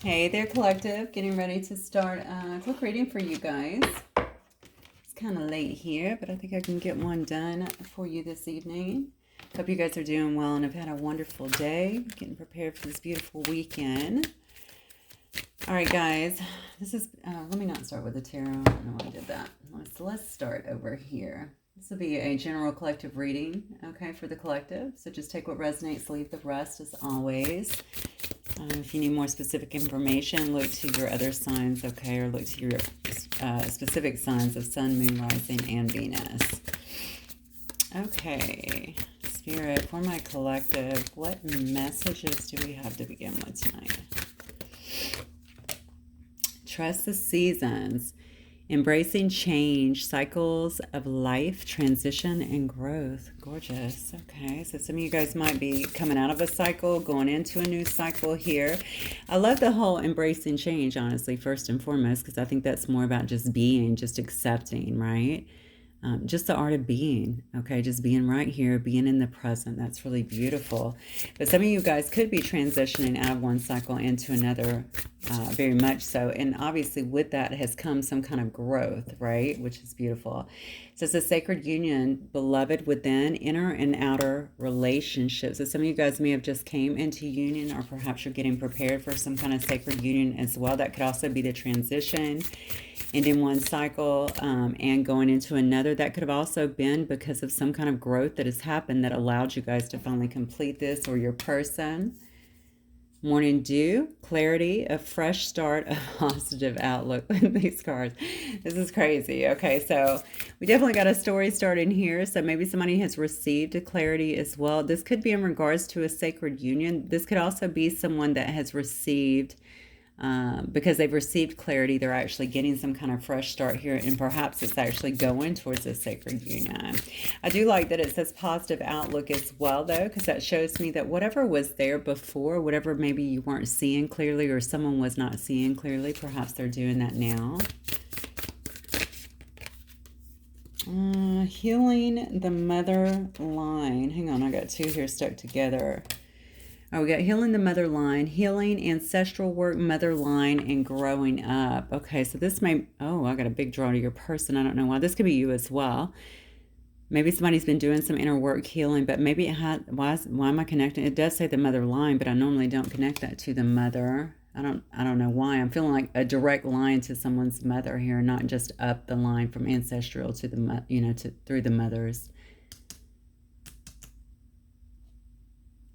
Hey there, collective. Getting ready to start a quick reading for you guys. It's kind of late here, but I think I can get one done for you this evening. Hope you guys are doing well and have had a wonderful day. Getting prepared for this beautiful weekend. All right, guys. This is, let me not start with the tarot. I don't know why I did that. Let's start over here. This will be a general collective reading, okay, for the collective. So just take what resonates, leave the rest as always. If you need more specific information, look to your other signs, okay, or look to your specific signs of Sun, Moon, Rising, and Venus. Okay, Spirit, for my collective, what messages do we have to begin with tonight? Trust the seasons. Embracing change, cycles of life, transition, and growth. Gorgeous. Okay, so some of you guys might be coming out of a cycle, going into a new cycle here. I love the whole embracing change, honestly, first and foremost, because I think that's more about just being, just accepting, right? Just the art of being, okay? Just being right here, being in the present. That's really beautiful. But some of you guys could be transitioning out of one cycle into another, very much so. And obviously with that has come some kind of growth, right? Which is beautiful. So it's a sacred union, beloved within, inner and outer relationships. So some of you guys may have just came into union, or perhaps you're getting prepared for some kind of sacred union as well. That could also be the transition. Ending one cycle and going into another. That could have also been because of some kind of growth that has happened that allowed you guys to finally complete this, or your person. Morning dew, clarity, a fresh start, a positive outlook with these cards. This is crazy. Okay, so we definitely got a story starting here. So maybe somebody has received a clarity as well. This could be in regards to a sacred union. This could also be someone that has received because they've received clarity, they're actually getting some kind of fresh start here, and perhaps it's actually going towards a sacred union. I do like that it says positive outlook as well, though, because that shows me that whatever was there before, whatever maybe you weren't seeing clearly or someone was not seeing clearly, perhaps they're doing that now. Healing the mother line. Hang on, I got two here stuck together. Oh, we got healing the mother line, healing ancestral work, mother line, and growing up. Okay, so this may, oh, I got a big draw to your person. I don't know why. This could be you as well. Maybe somebody's been doing some inner work healing, but maybe it had, why am I connecting? It does say the mother line, but I normally don't connect that to the mother. I don't know why. I'm feeling like a direct line to someone's mother here, not just up the line from ancestral to the, through the mothers.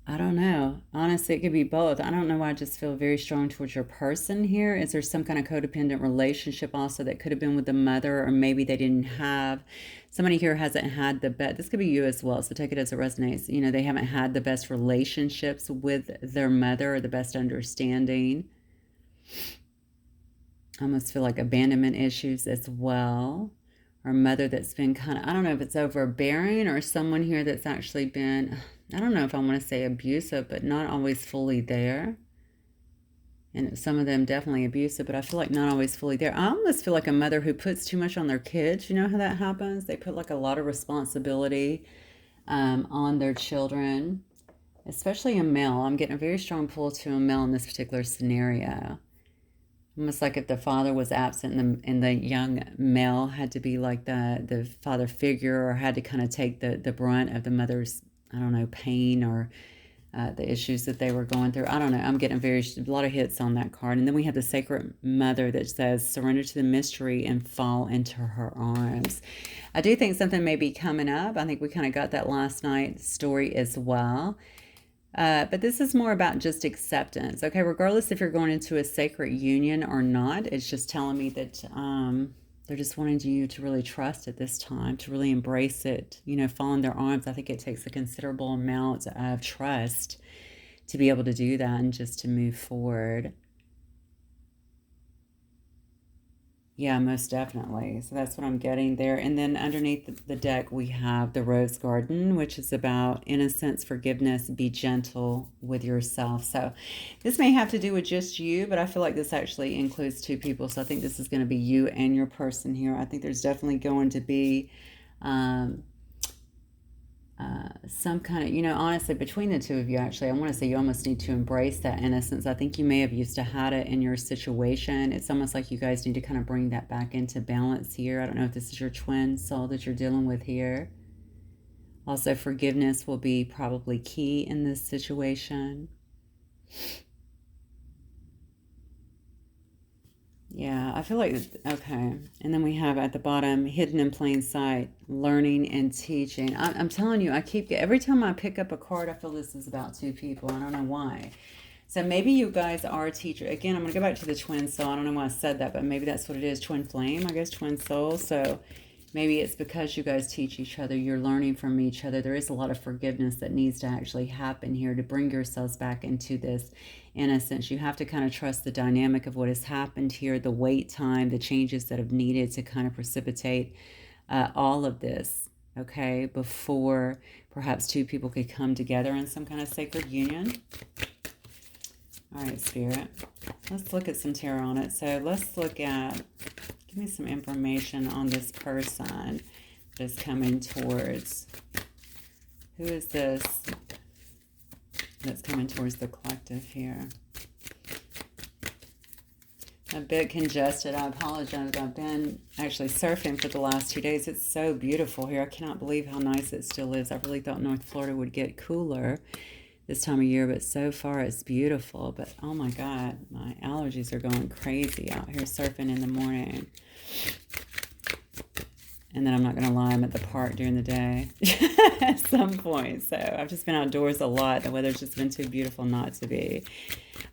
I don't know. Honestly, it could be both. I don't know why I just feel very strong towards your person here. Is there some kind of codependent relationship also that could have been with the mother, or maybe they didn't have, somebody here hasn't had the best, this could be you as well, so take it as it resonates. They haven't had the best relationships with their mother, or the best understanding. I almost feel like abandonment issues as well. Or mother that's been kind of, I don't know if it's overbearing, or someone here that's actually been, I don't know if I want to say abusive, but not always fully there. And some of them definitely abusive, but I feel like not always fully there. I almost feel like a mother who puts too much on their kids. You know how that happens? They put like a lot of responsibility on their children, especially a male. I'm getting a very strong pull to a male in this particular scenario. Almost like if the father was absent and the young male had to be like the father figure, or had to kind of take the brunt of the mother's, I don't know, pain, or the issues that they were going through. I don't know. I'm getting a lot of hits on that card. And then we have the sacred mother that says, surrender to the mystery and fall into her arms. I do think something may be coming up. I think we kind of got that last night story as well. But this is more about just acceptance, okay? Regardless if you're going into a sacred union or not, it's just telling me that they're just wanting you to really trust at this time, to really embrace it, fall in their arms. I think it takes a considerable amount of trust to be able to do that and just to move forward. Yeah, most definitely. So that's what I'm getting there. And then underneath the deck, we have the Rose Garden, which is about innocence, forgiveness, be gentle with yourself. So this may have to do with just you, but I feel like this actually includes two people. So I think this is going to be you and your person here. I think there's definitely going to be some kind of, honestly, between the two of you, actually, I want to say you almost need to embrace that innocence. I think you may have used to had it in your situation. It's almost like you guys need to kind of bring that back into balance here. I don't know if this is your twin soul that you're dealing with here. Also, forgiveness will be probably key in this situation. Yeah, I feel like, okay. And then we have at the bottom, hidden in plain sight, learning and teaching. I'm telling you, every time I pick up a card, I feel this is about two people. I don't know why. So maybe you guys are a teacher. Again, I'm going to go back to the twin soul. I don't know why I said that, but maybe that's what it is. Twin flame, I guess, twin soul. So maybe it's because you guys teach each other. You're learning from each other. There is a lot of forgiveness that needs to actually happen here to bring yourselves back into this innocence. You have to kind of trust the dynamic of what has happened here, the wait time, the changes that have needed to kind of precipitate all of this, okay, before perhaps two people could come together in some kind of sacred union. All right, Spirit, let's look at some tarot on it. So let's look at, give me some information on this person that is coming towards, who is this that's coming towards the collective here? A bit congested. I apologize. I've been actually surfing for the last 2 days. It's so beautiful here. I cannot believe how nice it still is. I really thought North Florida would get cooler this time of year, but so far it's beautiful. But oh my God, my allergies are going crazy out here surfing in the morning. And then I'm not going to lie, I'm at the park during the day at some point. So I've just been outdoors a lot. The weather's just been too beautiful not to be.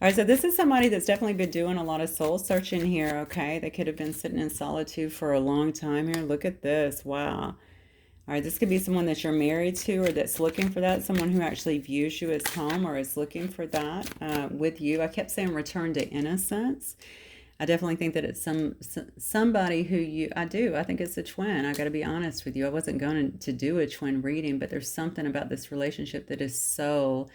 All right, so this is somebody that's definitely been doing a lot of soul searching here, okay? They could have been sitting in solitude for a long time here. Look at this. Wow. All right, this could be someone that you're married to or that's looking for that, someone who actually views you as home or is looking for that with you. I kept saying return to innocence. I definitely think that it's somebody who I think it's a twin. I got to be honest with you. I wasn't going to do a twin reading, but there's something about this relationship that is so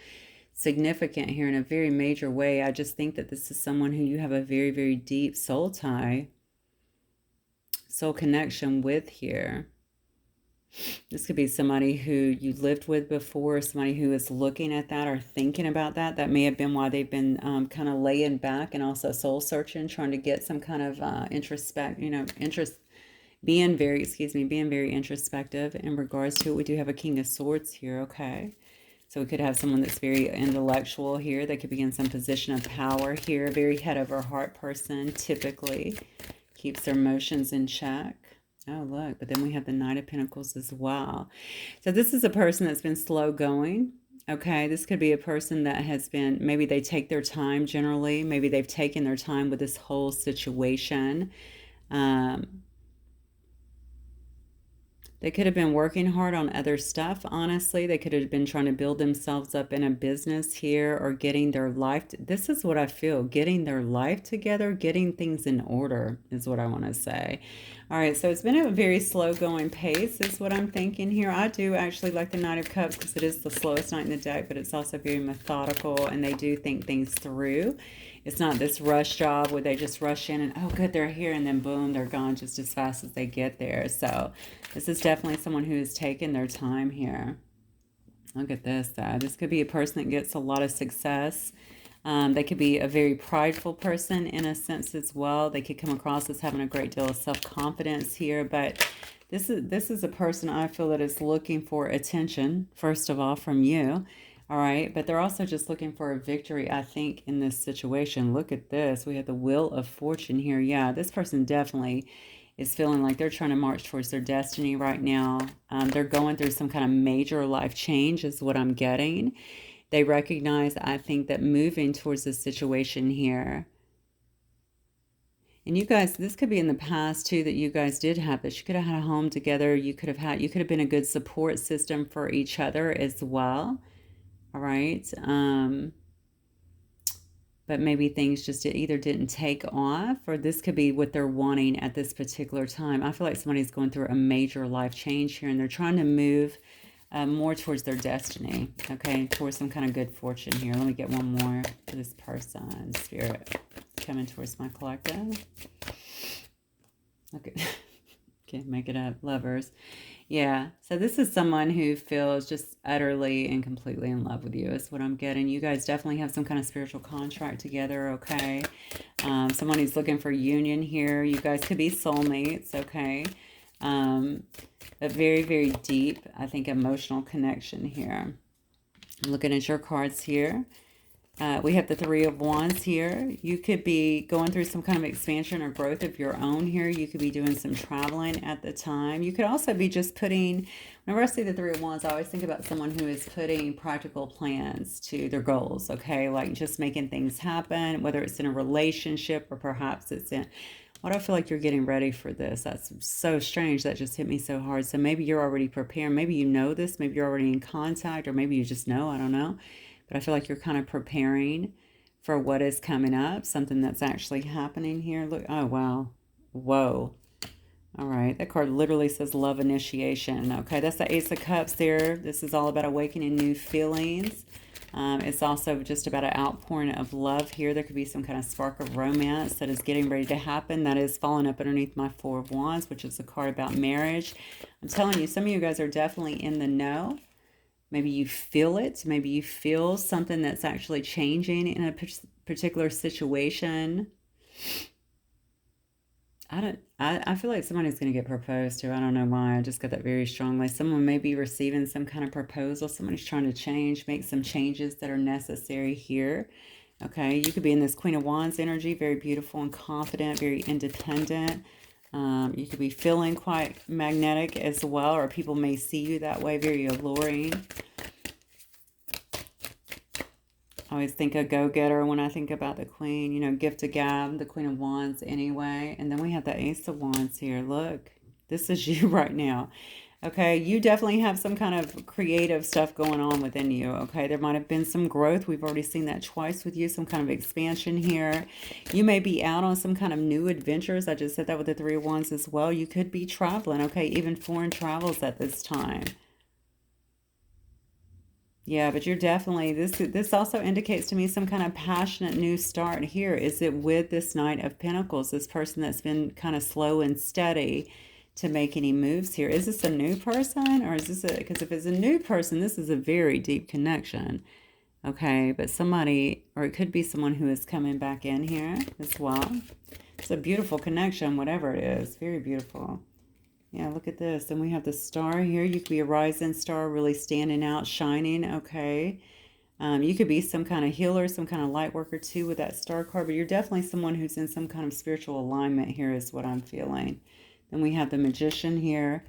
significant here in a very major way. I just think that this is someone who you have a very, very deep soul tie, soul connection with here. This could be somebody who you lived with before, somebody who is looking at that or thinking about that. That may have been why they've been kind of laying back and also soul searching, trying to get some kind of being very introspective in regards to it. We do have a King of Swords here, okay? So we could have someone that's very intellectual here. They could be in some position of power here, very head over heart person, typically keeps their emotions in check. Oh, look, but then we have the Knight of Pentacles as well. So this is a person that's been slow going. Okay, this could be a person that has been, maybe they take their time generally. Maybe they've taken their time with this whole situation. They could have been working hard on other stuff, honestly. They could have been trying to build themselves up in a business here or getting their life. This is what I feel. Getting their life together, getting things in order is what I want to say. All right, so it's been a very slow going pace is what I'm thinking here. I do actually like the Knight of Cups because it is the slowest knight in the deck, but it's also very methodical and they do think things through. It's not this rush job where they just rush in and, oh, good, they're here, and then boom, they're gone just as fast as they get there. So this is definitely someone who has taken their time here. Look at this, though. This could be a person that gets a lot of success. They could be a very prideful person in a sense as well. They could come across as having a great deal of self-confidence here, but this is a person I feel that is looking for attention, first of all, from you. All right, but they're also just looking for a victory, I think, in this situation. Look at this. We have the Wheel of Fortune here. Yeah, this person definitely is feeling like they're trying to march towards their destiny right now. They're going through some kind of major life change is what I'm getting. They recognize, I think, that moving towards this situation here. And you guys, this could be in the past too, that you guys did have this. You could have had a home together. You could have been a good support system for each other as well. All right. But maybe things just either didn't take off, or this could be what they're wanting at this particular time. I feel like somebody's going through a major life change here, and they're trying to move more towards their destiny, okay, towards some kind of good fortune here. Let me get one more for this person. Spirit coming towards my collective. Okay. Can't make it up. Lovers. Yeah. So this is someone who feels just utterly and completely in love with you is what I'm getting. You guys definitely have some kind of spiritual contract together, okay? Someone who's looking for union here. You guys could be soulmates, okay? But very, very deep, I think, emotional connection here. I'm looking at your cards here. We have the Three of Wands here. You could be going through some kind of expansion or growth of your own here. You could be doing some traveling at the time. You could also be just putting, whenever I see the Three of Wands, I always think about someone who is putting practical plans to their goals, okay? Like just making things happen, whether it's in a relationship or perhaps it's in, what I feel like you're getting ready for this. That's so strange. That just hit me so hard. So maybe you're already prepared. Maybe you know this. Maybe you're already in contact, or maybe you just know. I don't know. But I feel like you're kind of preparing for what is coming up, something that's actually happening here. Look, oh, wow. Whoa. All right. That card literally says love initiation. Okay, that's the Ace of Cups there. This is all about awakening new feelings. It's also just about an outpouring of love here. There could be some kind of spark of romance that is getting ready to happen. That is falling up underneath my Four of Wands, which is a card about marriage. I'm telling you, some of you guys are definitely in the know. Maybe you feel it. Maybe you feel something that's actually changing in a particular situation. I feel like somebody's going to get proposed to. I don't know why. I just got that very strongly. Someone may be receiving some kind of proposal. Somebody's trying to change, make some changes that are necessary here. Okay, you could be in this Queen of Wands energy, very beautiful and confident, very independent. You could be feeling quite magnetic as well, or people may see you that way, very alluring. I always think a go-getter when I think about the Queen, you know, gift to gab, the Queen of Wands anyway. And then we have the Ace of Wands here. Look, this is you right now. Okay, you definitely have some kind of creative stuff going on within you, okay? There might have been some growth. We've already seen that twice with you, some kind of expansion here. You may be out on some kind of new adventures. I just said that with the Three of Wands as well. You could be traveling, okay? Even foreign travels at this time. Yeah, but you're definitely, this also indicates to me some kind of passionate new start here. Is it with this Knight of Pentacles, this person that's been kind of slow and steady to make any moves here? Is this a new person, or is this a, because if it's a new person, this is a very deep connection. Okay, but somebody, or it could be someone who is coming back in here as well. It's a beautiful connection, whatever it is. Very beautiful. Yeah, look at this. And we have the star here. You could be a rising star, really standing out, shining. Okay. You could be some kind of healer, some kind of light worker too with that star card, but you're definitely someone who's in some kind of spiritual alignment here is what I'm feeling. Then we have the Magician here,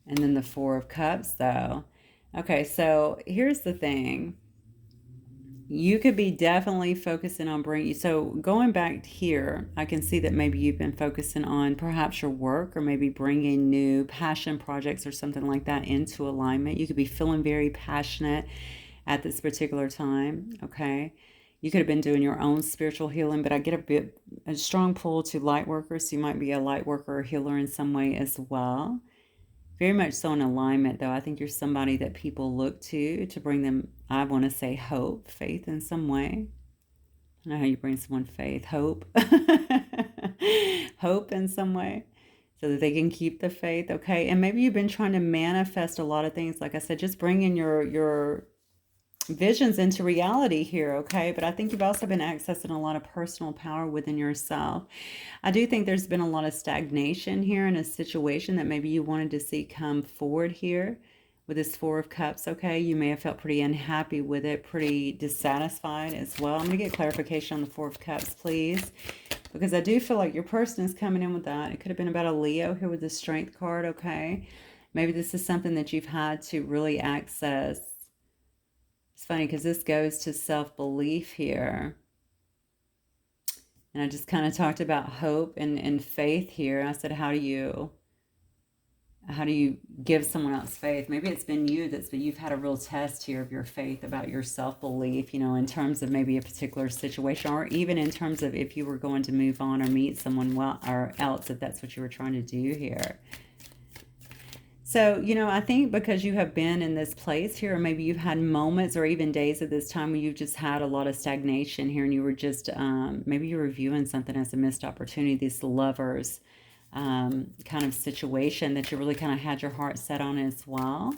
and then the Four of Cups though. Okay, so here's the thing. You could be definitely focusing on bringing, so going back here, I can see that maybe you've been focusing on perhaps your work, or maybe bringing new passion projects or something like that into alignment. You could be feeling very passionate at this particular time, okay? You could have been doing your own spiritual healing, but I get a strong pull to light workers. So you might be a light worker or healer in some way as well. Very much so in alignment, though. I think you're somebody that people look to bring them, I want to say hope, faith in some way. I know how you bring someone faith, hope. Hope in some way so that they can keep the faith, okay? And maybe you've been trying to manifest a lot of things. Like I said, just bringing your visions into reality here, okay? But I think you've also been accessing a lot of personal power within yourself. I do think there's been a lot of stagnation here in a situation that maybe you wanted to see come forward here with this Four of Cups, okay? You may have felt pretty unhappy with it, pretty dissatisfied as well. I'm going to get clarification on the Four of Cups, please, because I do feel like your person is coming in with that. It could have been about a Leo here with the Strength card, okay? Maybe this is something that you've had to really access. It's funny because this goes to self-belief here. And I just kind of talked about hope and faith here. I said, how do you give someone else faith? Maybe it's been you you've had a real test here of your faith, about your self-belief, you know, in terms of maybe a particular situation, or even in terms of if you were going to move on or meet someone else, if that's what you were trying to do here. So, you know, I think because you have been in this place here, or maybe you've had moments or even days at this time where you've just had a lot of stagnation here, and you were just, maybe you were viewing something as a missed opportunity, these lovers. kind of situation that you really kind of had your heart set on as well.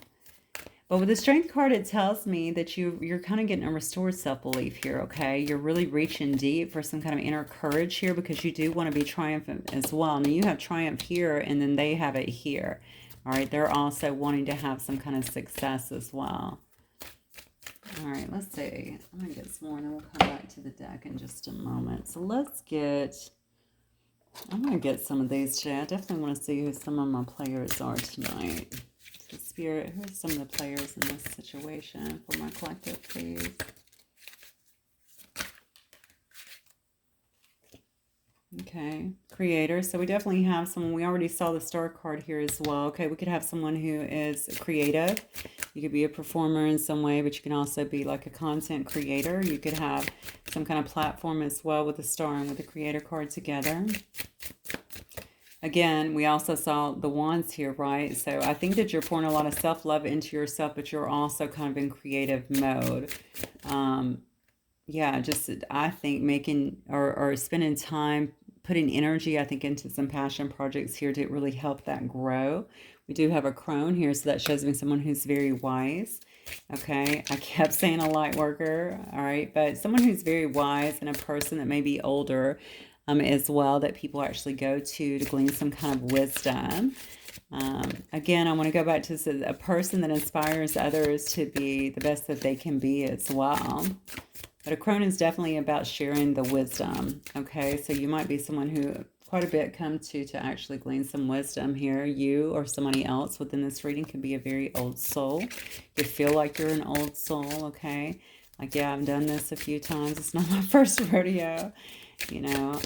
But with the Strength card, it tells me that you're kind of getting a restored self-belief here, okay? You're really reaching deep for some kind of inner courage here because you do want to be triumphant as well. Now, you have triumph here, and then they have it here. All right, they're also wanting to have some kind of success as well. All right, let's see. I'm going to get some more, and then we'll come back to the deck in just a moment. So let's get... I'm going to get some of these today. I definitely want to see who some of my players are tonight. So Spirit, who are some of the players in this situation for my collective, please? Okay, Creator. So we definitely have someone. We already saw the Star card here as well. Okay, we could have someone who is creative. You could be a performer in some way, but you can also be like a content creator. You could have some kind of platform as well with the Star and with the Creator card together. Again, we also saw the Wands here, right? So I think that you're pouring a lot of self-love into yourself, but you're also kind of in creative mode. Yeah, just I think making or spending time, putting energy, I think, into some passion projects here to really help that grow. We do have a crone here, so that shows me someone who's very wise. Okay, I kept saying a light worker, all right, but someone who's very wise and a person that may be older as well, that people actually go to glean some kind of wisdom. Again, I want to go back to a person that inspires others to be the best that they can be as well. But a crone is definitely about sharing the wisdom, okay? So you might be someone who quite a bit come to actually glean some wisdom here. You or somebody else within this reading could be a very old soul. You feel like you're an old soul, okay? Like, yeah, I've done this a few times. It's not my first rodeo, you know.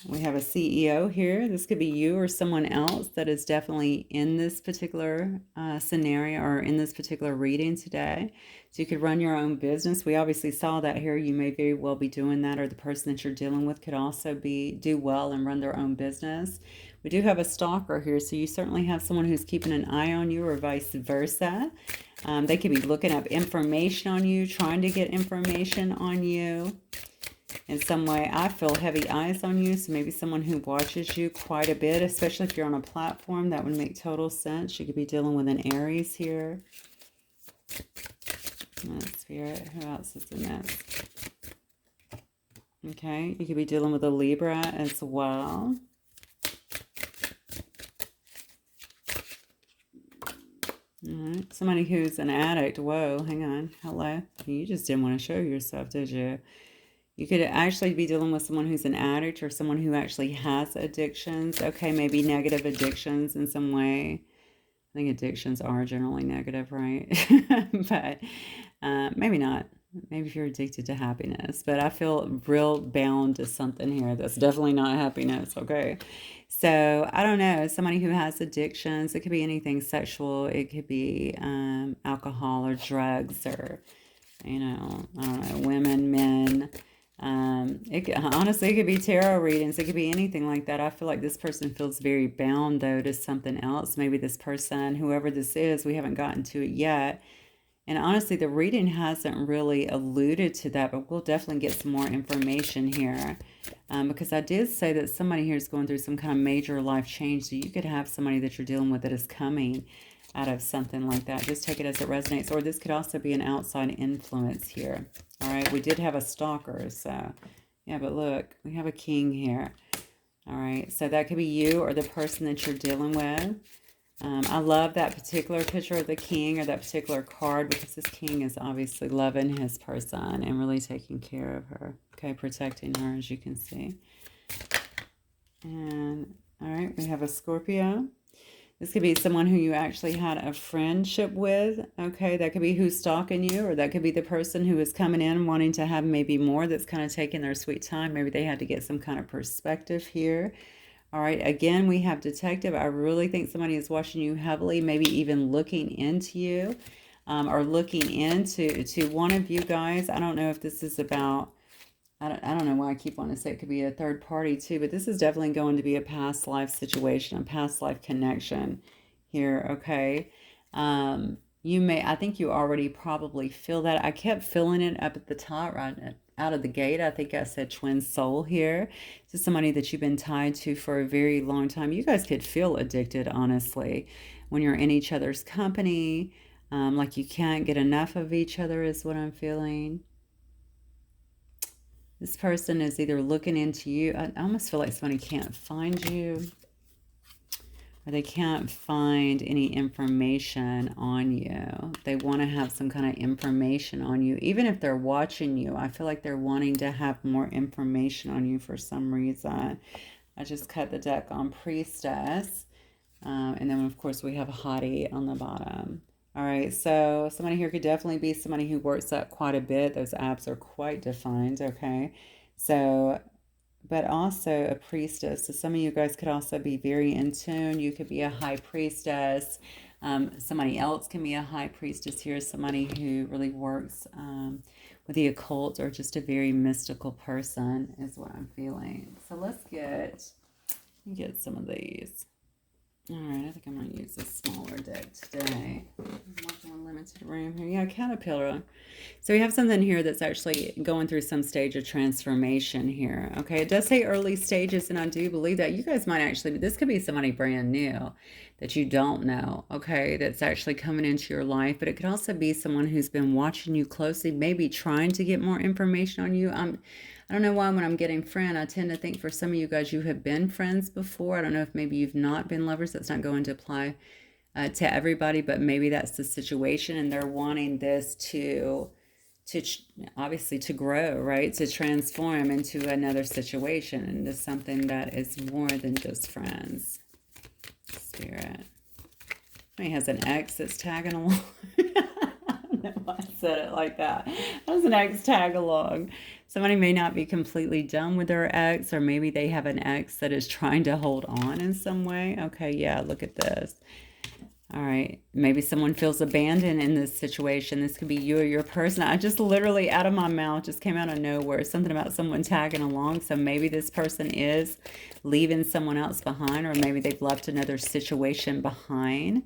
We have a CEO here. This could be you or someone else that is definitely in this particular scenario or in this particular reading today. So you could run your own business. We obviously saw that here. You may very well be doing that, or the person that you're dealing with could also do well and run their own business. We do have a stalker here, so you certainly have someone who's keeping an eye on you or vice versa. They could be looking up information on you, trying to get information on you. In some way, I feel heavy eyes on you, so maybe someone who watches you quite a bit, especially if you're on a platform. That would make total sense. You could be dealing with an Aries here. Spirit, who else is in this? Okay, you could be dealing with a Libra as well. All right, somebody who's an addict. Whoa, hang on. Hello. You just didn't want to show yourself, did you? You could actually be dealing with someone who's an addict or someone who actually has addictions. Okay, maybe negative addictions in some way. I think addictions are generally negative, right? But maybe not. Maybe if you're addicted to happiness. But I feel real bound to something here that's definitely not happiness, okay? So, I don't know. Somebody who has addictions. It could be anything sexual. It could be alcohol or drugs or, you know, I don't know, women, men. Honestly, it could be tarot readings. It could be anything like that. I feel like this person feels very bound, though, to something else. Maybe this person, whoever this is, we haven't gotten to it yet. And honestly, the reading hasn't really alluded to that, but we'll definitely get some more information here. Because I did say that somebody here is going through some kind of major life change. So you could have somebody that you're dealing with that is coming out of something like that. Just take it as it resonates. Or this could also be an outside influence here. All right, we did have a stalker. So, yeah, but look, we have a king here. All right, so that could be you or the person that you're dealing with. I love that particular picture of the king or that particular card because this king is obviously loving his person and really taking care of her. Okay, protecting her, as you can see. And, all right, we have a Scorpio. This could be someone who you actually had a friendship with. Okay, that could be who's stalking you, or that could be the person who is coming in wanting to have maybe more, that's kind of taking their sweet time. Maybe they had to get some kind of perspective here. All right, again, we have detective. I really think somebody is watching you heavily, maybe even looking into you or looking into one of you guys. I don't know if this is about, I don't know why I keep wanting to say it could be a third party too, but this is definitely going to be a past life situation, a past life connection here, okay? I think you already probably feel that. I kept feeling it up at the top, right? out of the gate, I think I said twin soul here. So somebody that you've been tied to for a very long time. You guys could feel addicted, honestly, when you're in each other's company. Like you can't get enough of each other is what I'm feeling. This person is either looking into you. I almost feel like somebody can't find you, or they can't find any information on you. They want to have some kind of information on you. Even if they're watching you, I feel like they're wanting to have more information on you for some reason. I just cut the deck on Priestess. And then, of course, we have Hottie on the bottom. All right, so somebody here could definitely be somebody who works up quite a bit. Those abs are quite defined, okay? So, but also a priestess. So some of you guys could also be very in tune. You could be a high priestess. Somebody else can be a high priestess here. Somebody who really works with the occult, or just a very mystical person is what I'm feeling. So let's get some of these. All right, I think I'm going to use a smaller deck today. I'm working on limited room here. Yeah, Caterpillar. So we have something here that's actually going through some stage of transformation here. Okay, it does say early stages, and I do believe that. You guys might actually, this could be somebody brand new that you don't know, okay, that's actually coming into your life. But it could also be someone who's been watching you closely, maybe trying to get more information on you. I don't know why when I'm getting friend, I tend to think for some of you guys, you have been friends before. I don't know if maybe you've not been lovers. That's not going to apply to everybody, but maybe that's the situation, and they're wanting this to obviously to grow, right? To transform into another situation, into something that is more than just friends. Spirit. He has an ex that's tagging along. I don't know why I said it like that. Has an ex tag along. Somebody may not be completely done with their ex, or maybe they have an ex that is trying to hold on in some way. Okay, yeah, look at this. All right, maybe someone feels abandoned in this situation. This could be you or your person. I just literally, out of my mouth, just came out of nowhere, something about someone tagging along. So maybe this person is leaving someone else behind, or maybe they've left another situation behind.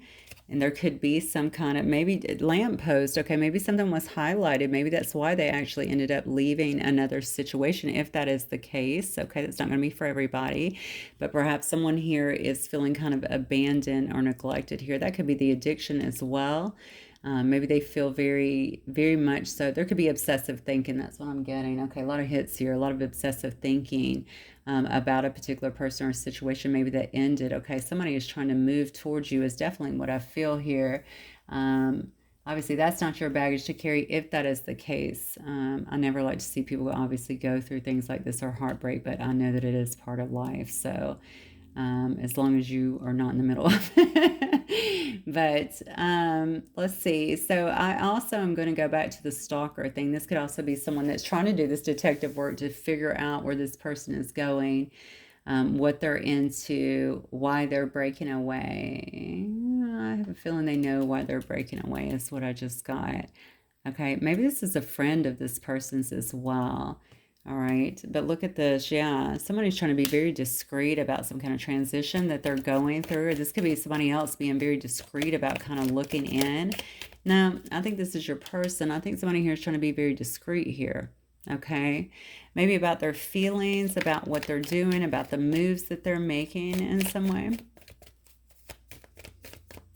And there could be some kind of, maybe lamppost. Okay, maybe something was highlighted. Maybe that's why they actually ended up leaving another situation, if that is the case. Okay, that's not going to be for everybody. But perhaps someone here is feeling kind of abandoned or neglected here. That could be the addiction as well. Maybe they feel very, very much so. There could be obsessive thinking. That's what I'm getting. Okay, a lot of hits here. A lot of obsessive thinking about a particular person or situation maybe that ended. Okay, somebody is trying to move towards you is definitely what I feel here. Obviously, that's not your baggage to carry if that is the case. I never like to see people obviously go through things like this or heartbreak, but I know that it is part of life. So as long as you are not in the middle of it. But let's see. So I also am going to go back to the stalker thing. This could also be someone that's trying to do this detective work to figure out where this person is going, what they're into, why they're breaking away. I have a feeling they know why they're breaking away is what I just got. Okay, maybe this is a friend of this person's as well. All right, but look at this. Yeah, somebody's trying to be very discreet about some kind of transition that they're going through. This could be somebody else being very discreet about kind of looking in. Now, I think this is your person. I think somebody here is trying to be very discreet here. Okay, maybe about their feelings, about what they're doing, about the moves that they're making in some way.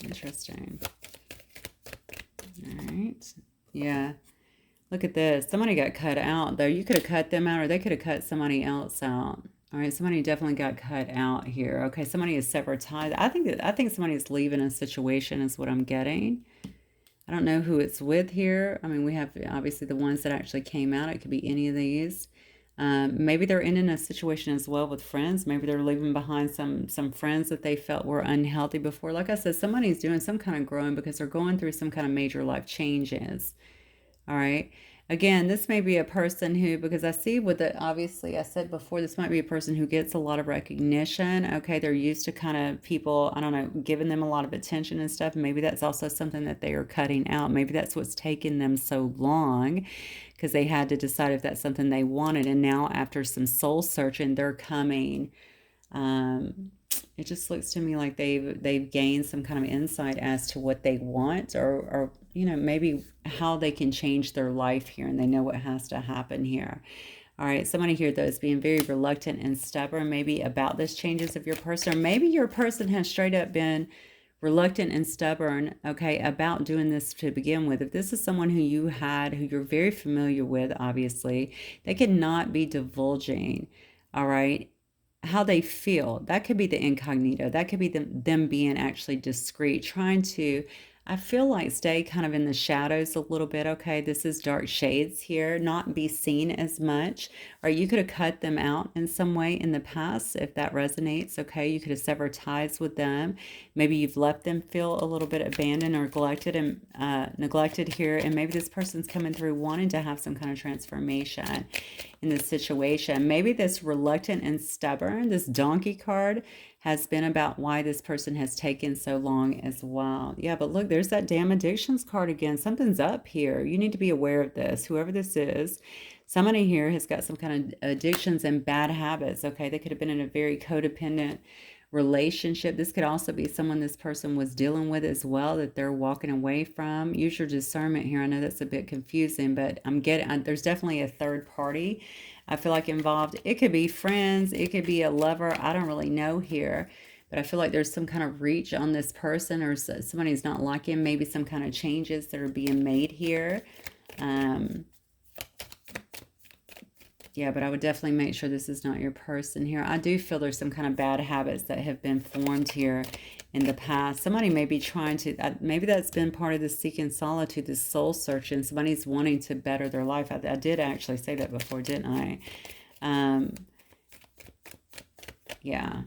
Interesting. All right, yeah. Look at this. Somebody got cut out, though. You could have cut them out, or they could have cut somebody else out. All right, somebody definitely got cut out here. Okay, somebody is severed ties. I think somebody is leaving a situation is what I'm getting. I don't know who it's with here. I mean, we have obviously the ones that actually came out. It could be any of these. Maybe they're in a situation as well with friends. Maybe they're leaving behind some friends that they felt were unhealthy before. Like I said, somebody's doing some kind of growing because they're going through some kind of major life changes. All right. Again, this may be a person who, because I see with it, obviously, I said before, this might be a person who gets a lot of recognition. Okay. They're used to kind of people, I don't know, giving them a lot of attention and stuff. Maybe that's also something that they are cutting out. Maybe that's what's taken them so long because they had to decide if that's something they wanted. And now after some soul searching, they're coming it just looks to me like they've gained some kind of insight as to what they want, or maybe how they can change their life here, and they know what has to happen here. All right, somebody here, though, is being very reluctant and stubborn, maybe about this changes of your person, or maybe your person has straight up been reluctant and stubborn, okay, about doing this to begin with. If this is someone who you're very familiar with, obviously, they cannot be divulging, all right, how they feel. That could be the incognito. That could be them being actually discreet, trying to, I feel like, stay kind of in the shadows a little bit. Okay, this is dark shades here, not be seen as much. Or you could have cut them out in some way in the past, if that resonates. Okay, you could have severed ties with them. Maybe you've left them feel a little bit abandoned or neglected here, and maybe this person's coming through wanting to have some kind of transformation in this situation. Maybe this reluctant and stubborn, this donkey card, has been about why this person has taken so long as well. Yeah, but look, there's that damn addictions card again. Something's up here. You need to be aware of this. Whoever this is, somebody here has got some kind of addictions and bad habits. Okay, they could have been in a very codependent relationship. This could also be someone this person was dealing with as well, that they're walking away from. Use your discernment here. I know that's a bit confusing, but there's definitely a third party, I feel like, involved. It could be friends, it could be a lover. I don't really know here, but I feel like there's some kind of reach on this person, or somebody's not liking maybe some kind of changes that are being made here. Yeah, but I would definitely make sure this is not your person here. I do feel there's some kind of bad habits that have been formed here in the past. Somebody may be trying to, maybe that's been part of the seeking solitude, this soul searching. Somebody's wanting to better their life. I did actually say that before, didn't I? Yeah.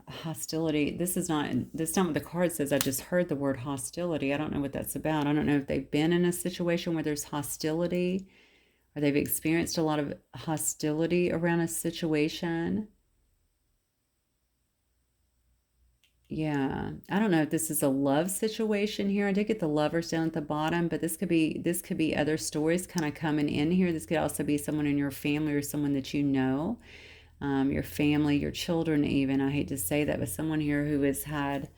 Hostility. This is not what the card says. I just heard the word hostility. I don't know what that's about. I don't know if they've been in a situation where there's hostility, or they've experienced a lot of hostility around a situation. Yeah, I don't know if this is a love situation here. I did get the lovers down at the bottom, but this could be other stories kind of coming in here. This could also be someone in your family, or someone that you know, your family, your children even. I hate to say that, but someone here who has had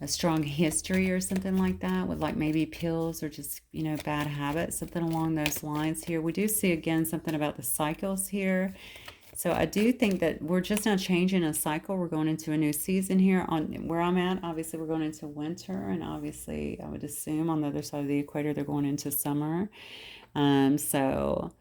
a strong history or something like that, with like maybe pills or just, bad habits, something along those lines here. We do see again something about the cycles here. So I do think that we're just now changing a cycle. We're going into a new season here on where I'm at. Obviously, we're going into winter, and obviously, I would assume on the other side of the equator, they're going into summer. So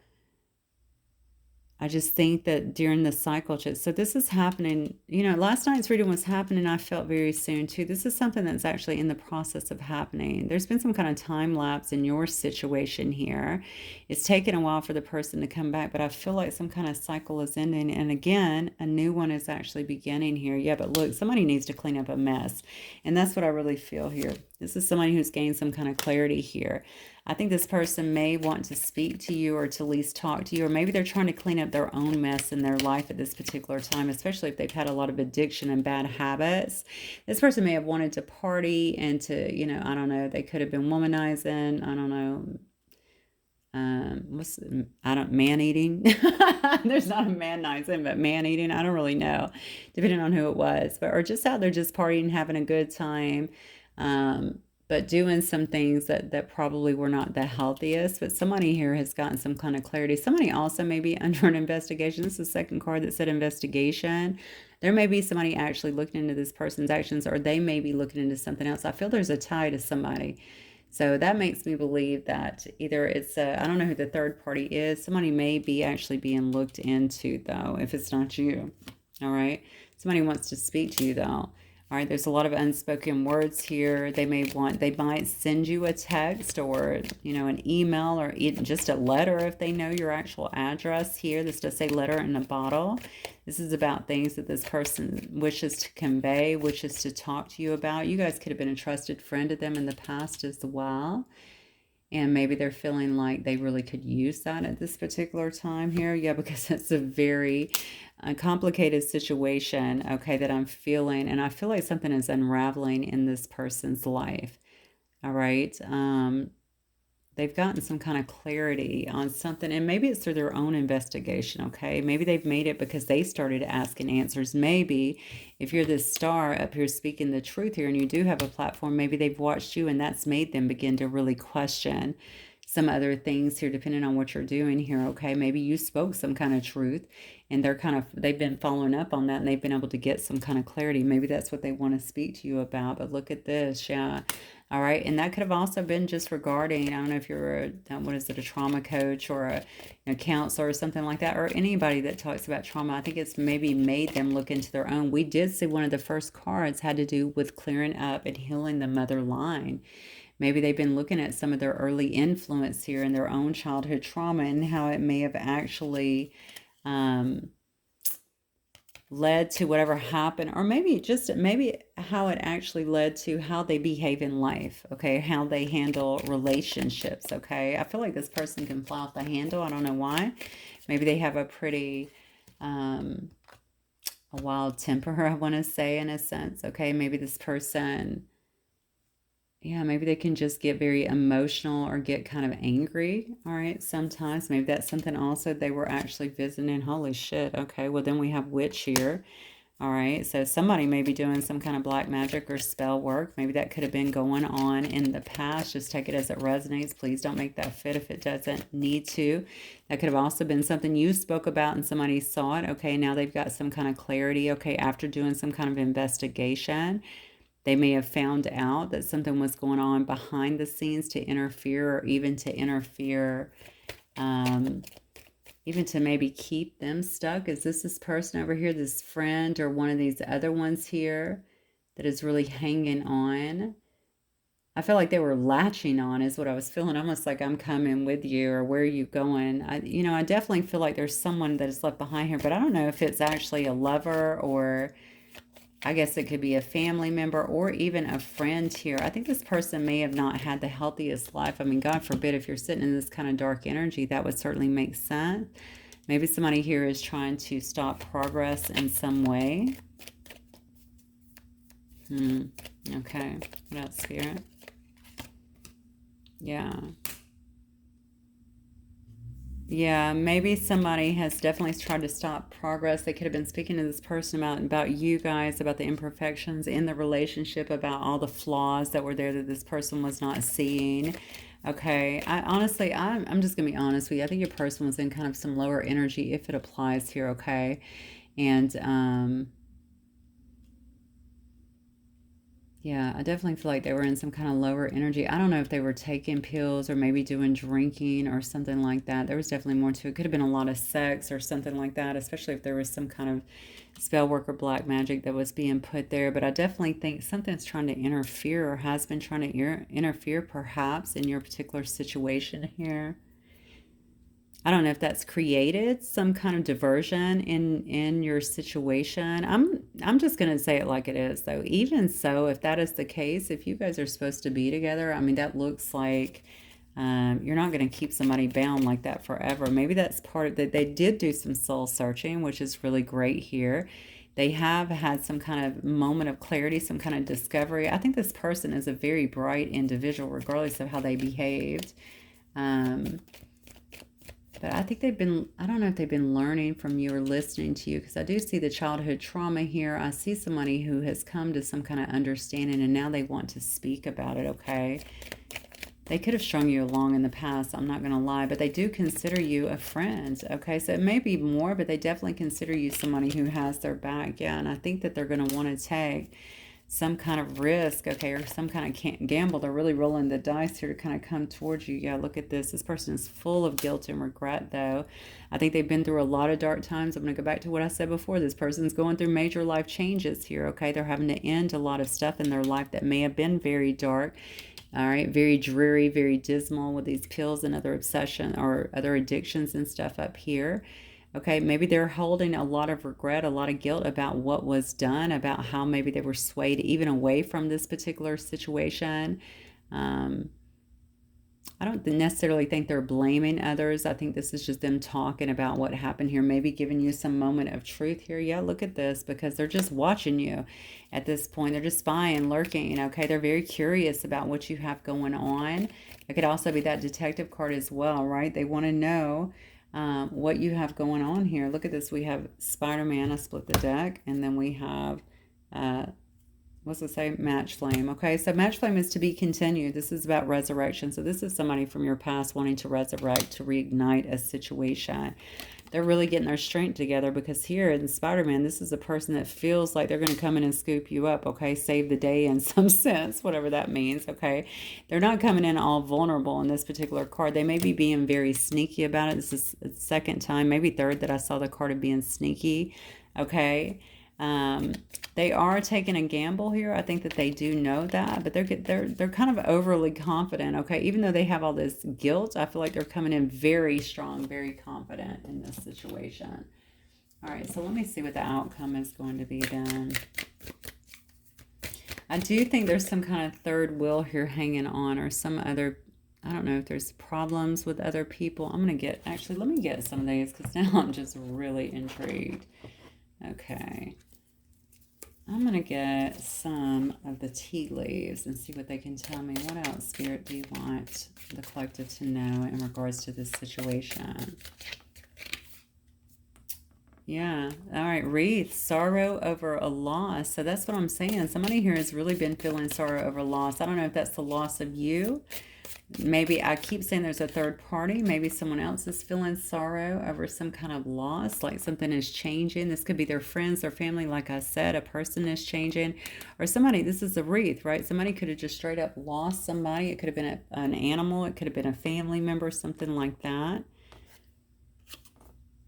I just think that during the cycle, so this is happening, last night's reading was happening, I felt very soon too. This is something that's actually in the process of happening. There's been some kind of time lapse in your situation here. It's taken a while for the person to come back, but I feel like some kind of cycle is ending. And again, a new one is actually beginning here. Yeah, but look, somebody needs to clean up a mess. And that's what I really feel here. This is somebody who's gained some kind of clarity here. I think this person may want to speak to you, or to at least talk to you, or maybe they're trying to clean up their own mess in their life at this particular time, especially if they've had a lot of addiction and bad habits. This person may have wanted to party and to, I don't know, they could have been womanizing, I don't know, man eating. There's not a manizing, but man eating. I don't really know, depending on who it was, or just out there just partying, having a good time. But doing some things that probably were not the healthiest. But somebody here has gotten some kind of clarity. Somebody also may be under an investigation. This is the second card that said investigation. There may be somebody actually looking into this person's actions, or they may be looking into something else. I feel there's a tie to somebody. So that makes me believe that either it's I don't know who the third party is. Somebody may be actually being looked into, though, if it's not you. All right. Somebody wants to speak to you, though. All right, there's a lot of unspoken words here. They might send you a text, or, an email, or even just a letter if they know your actual address here. This does say letter in a bottle. This is about things that this person wishes to convey, wishes to talk to you about. You guys could have been a trusted friend to them in the past as well. And maybe they're feeling like they really could use that at this particular time here. Yeah, because it's a very complicated situation, okay, that I'm feeling. And I feel like something is unraveling in this person's life. All right. they've gotten some kind of clarity on something, and maybe it's through their own investigation, okay? Maybe they've made it because they started asking answers. Maybe if you're this star up here speaking the truth here and you do have a platform, maybe they've watched you and that's made them begin to really question some other things here, depending on what you're doing here, okay? Maybe you spoke some kind of truth and they've been following up on that and they've been able to get some kind of clarity. Maybe that's what they want to speak to you about. But look at this, yeah. All right, and that could have also been just regarding, I don't know if you're a trauma coach or a counselor or something like that, or anybody that talks about trauma. I think it's maybe made them look into their own. We did see one of the first cards had to do with clearing up and healing the mother line. Maybe they've been looking at some of their early influence here in their own childhood trauma and how it may have actually led to whatever happened, or maybe how it actually led to how they behave in life, okay? How they handle relationships, okay? I feel like this person can fly off the handle. I don't know why. Maybe they have a pretty a wild temper, I want to say, in a sense, okay? Maybe this person, yeah, maybe they can just get very emotional or get kind of angry, all right, sometimes. Maybe that's something also they were actually visiting. Holy shit, okay, well, then we have witch here, all right? So somebody may be doing some kind of black magic or spell work. Maybe that could have been going on in the past. Just take it as it resonates. Please don't make that fit if it doesn't need to. That could have also been something you spoke about and somebody saw it, okay? Now they've got some kind of clarity, okay, after doing some kind of investigation. They may have found out that something was going on behind the scenes to interfere, or even to interfere, even to maybe keep them stuck. Is this person over here, this friend, or one of these other ones here that is really hanging on? I feel like they were latching on is what I was feeling, almost like I'm coming with you, or where are you going? I definitely feel like there's someone that is left behind here, but I don't know if it's actually a lover, or I guess it could be a family member or even a friend here. I think this person may have not had the healthiest life. I mean, God forbid, if you're sitting in this kind of dark energy, that would certainly make sense. Maybe somebody here is trying to stop progress in some way. Okay. What else, Spirit? Yeah. Yeah, maybe somebody has definitely tried to stop progress. They could have been speaking to this person about you guys, about the imperfections in the relationship, about all the flaws that were there that this person was not seeing. Okay, I'm just gonna be honest with you. I think your person was in kind of some lower energy, if it applies here. Okay, and yeah, I definitely feel like they were in some kind of lower energy. I don't know if they were taking pills or maybe doing drinking or something like that. There was definitely more to it. Could have been a lot of sex or something like that, especially if there was some kind of spell work or black magic that was being put there. But I definitely think something's trying to interfere, or has been trying to interfere perhaps in your particular situation here. I don't know if that's created some kind of diversion in your situation. I'm just going to say it like it is, though. Even so, if that is the case, if you guys are supposed to be together, I mean, that looks like you're not going to keep somebody bound like that forever. Maybe that's part of that. They did do some soul searching, which is really great here. They have had some kind of moment of clarity, some kind of discovery. I think this person is a very bright individual, regardless of how they behaved. But I think I don't know if they've been learning from you or listening to you, because I do see the childhood trauma here. I see somebody who has come to some kind of understanding and now they want to speak about it, okay? They could have strung you along in the past, I'm not going to lie, but they do consider you a friend, okay? So it may be more, but they definitely consider you somebody who has their back, yeah, and I think that they're going to want to take some kind of risk, okay, or some kind of gamble. They're really rolling the dice here to kind of come towards you. Yeah, look at this. This person is full of guilt and regret, though. I think they've been through a lot of dark times. I'm going to go back to what I said before. This person's going through major life changes here, okay? They're having to end a lot of stuff in their life that may have been very dark, all right, very dreary, very dismal, with these pills and other obsession or other addictions and stuff up here. Okay, maybe they're holding a lot of regret, a lot of guilt about what was done, about how maybe they were swayed even away from this particular situation. I don't necessarily think they're blaming others. I think this is just them talking about what happened here, maybe giving you some moment of truth here. Yeah, look at this, because they're just watching you at this point. They're just spying, lurking, okay? They're very curious about what you have going on. It could also be that detective card as well, right? They want to know what you have going on here. Look at this. We have Spider-Man. I split the deck, and then we have... what's it say? Match flame. Okay, so match flame is to be continued. This is about resurrection. So this is somebody from your past wanting to resurrect, to reignite a situation. They're really getting their strength together, because here in Spider-Man, this is a person that feels like they're going to come in and scoop you up, okay? Save the day in some sense, whatever that means, okay? They're not coming in all vulnerable in this particular card. They may be being very sneaky about it. This is the second time, maybe third, that I saw the card of being sneaky, okay? They are taking a gamble here. I think that they do know that, but they're kind of overly confident, okay? Even though they have all this guilt, I feel like they're coming in very strong, very confident in this situation. All right, so let me see what the outcome is going to be then. I do think there's some kind of third wheel here hanging on, or some other, I don't know if there's problems with other people. I'm going to get, actually, let me get some of these, because now I'm just really intrigued. Okay. I'm going to get some of the tea leaves and see what they can tell me. What else, Spirit, do you want the collective to know in regards to this situation? Yeah. All right. Wreath. Sorrow over a loss. So that's what I'm saying. Somebody here has really been feeling sorrow over loss. I don't know if that's the loss of you. Maybe I keep saying there's a third party. Maybe someone else is feeling sorrow over some kind of loss, like something is changing. This could be their friends, their family. Like I said, a person is changing, or somebody, this is a wreath, right? Somebody could have just straight up lost somebody. It could have been an animal. It could have been a family member, something like that.